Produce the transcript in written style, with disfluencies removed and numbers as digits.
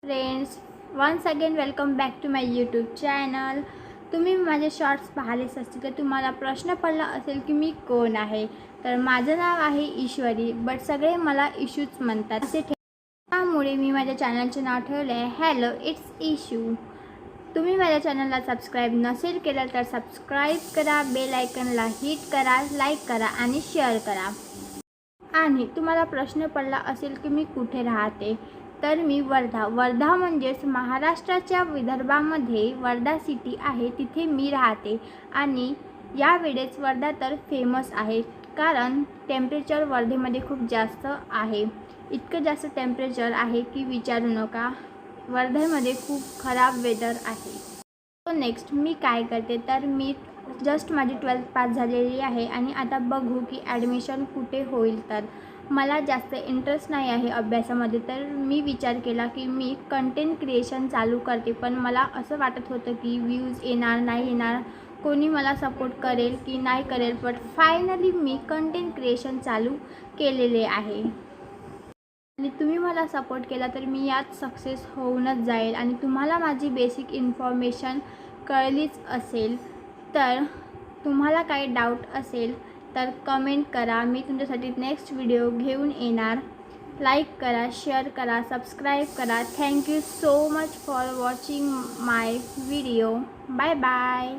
Friends, once again welcome back to my YouTube channel. तुम्ही माझे shorts पाहिलेच असतील तर तुम्हाला प्रश्न पडला असेल की मी कोण आहे. तर माझं नाव आहे ईश्वरी, बट सगळे मला इशूच म्हणतात. असे त्यामुळे मी माझ्या चॅनलचे नाव ठेवले आहे हॅलो इट्स इशू. तुम्ही माझ्या चॅनलला सबस्क्राईब नसेल केलं तर सबस्क्राईब करा, बेल आयकनला हिट करा, लाईक करा आणि शेअर करा. आणि तुम्हाला प्रश्न पडला असेल की मी कुठे राहते, तर मी वर्धा म्हणजेच महाराष्ट्राच्या विदर्भामध्ये वर्धा सिटी आहे, तिथे मी राहते. आणि यावेळेस वर्धा तर फेमस आहे कारण टेम्परेचर वर्धेमध्ये खूप जास्त आहे. इतकं जास्त टेम्परेचर आहे की विचारू नका. वर्धेमध्ये खूप खराब वेदर आहे. सो नेक्स्ट मी काय करते, तर मी जस्ट माझी 12th पास झालेली आहे आणि आता बघू की ॲडमिशन कुठे होईल. तर मला जास्त इंटरेस्ट नाही आहे अभ्यासामध्ये, तर मी विचार केला की मी कंटेंट क्रिएशन चालू करते. पण मला असं वाटत होतं की व्ह्यूज येणार नाही येणार, कोणी मला सपोर्ट करेल की नाही करेल. But finally me content creation चालू केलेले आहे आणि तुम्ही मला सपोर्ट केला तर मी यात सक्सेस होऊनच जाईल. आणि तुम्हाला माझी बेसिक इन्फॉर्मेशन कळलीच असेल, तर तुम्हाला काही डाऊट असेल तर कमेंट करा, मी तुमच्यासाठी नेक्स्ट व्हिडिओ घेऊन येणार. लाईक करा, शेअर करा, सबस्क्राईब करा. Thank you so much for watching my video. Bye bye.